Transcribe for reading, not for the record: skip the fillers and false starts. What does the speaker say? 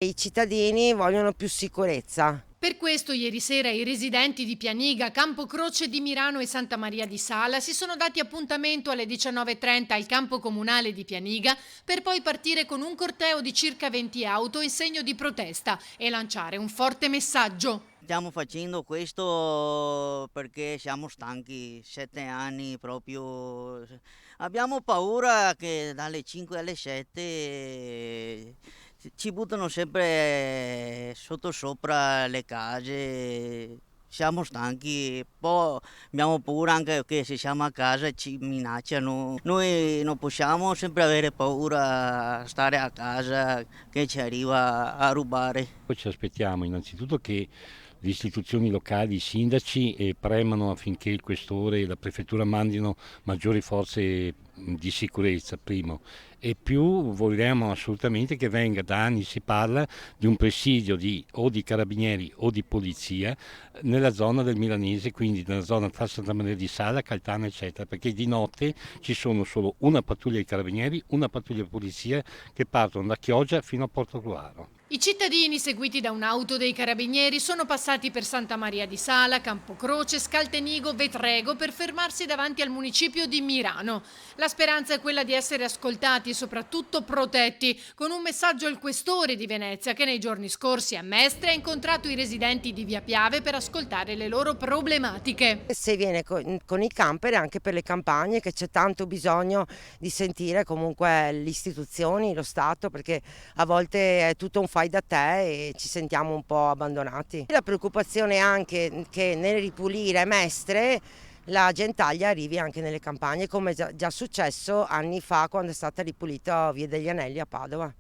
I cittadini vogliono più sicurezza. Per questo ieri sera i residenti di Pianiga, Campocroce di Mirano e Santa Maria di Sala si sono dati appuntamento alle 19:30 al campo comunale di Pianiga per poi partire con un corteo di circa 20 auto in segno di protesta e lanciare un forte messaggio. Stiamo facendo questo perché siamo stanchi, 7 anni proprio. Abbiamo paura che dalle 5 alle 7 ci buttano sempre sottosopra le case. Siamo stanchi, poi abbiamo paura anche che se siamo a casa ci minacciano. Noi non possiamo sempre avere paura, stare a casa che ci arriva a rubare. Poi ci aspettiamo innanzitutto che le istituzioni locali, i sindaci premano affinché il questore e la prefettura mandino maggiori forze di sicurezza, primo, e più vogliamo assolutamente che venga, da anni si parla di un presidio o di carabinieri o di polizia nella zona del Milanese, quindi nella zona tra Santa Maria di Sala, Caltana eccetera, perché di notte ci sono solo una pattuglia di carabinieri, una pattuglia di polizia che partono da Chioggia fino a Portogruaro. I cittadini, seguiti da un'auto dei carabinieri, sono passati per Santa Maria di Sala, Campocroce, Scaltenigo, Vetrego per fermarsi davanti al municipio di Mirano. La speranza è quella di essere ascoltati e soprattutto protetti, con un messaggio al questore di Venezia che nei giorni scorsi a Mestre ha incontrato i residenti di Via Piave per ascoltare le loro problematiche. Se viene con i camper anche per le campagne, che c'è tanto bisogno di sentire comunque le istituzioni, lo Stato, perché a volte è tutto un fai da te e ci sentiamo un po' abbandonati. La preoccupazione è anche che nel ripulire Mestre la gentaglia arrivi anche nelle campagne, come è già successo anni fa quando è stata ripulita Via degli Anelli a Padova.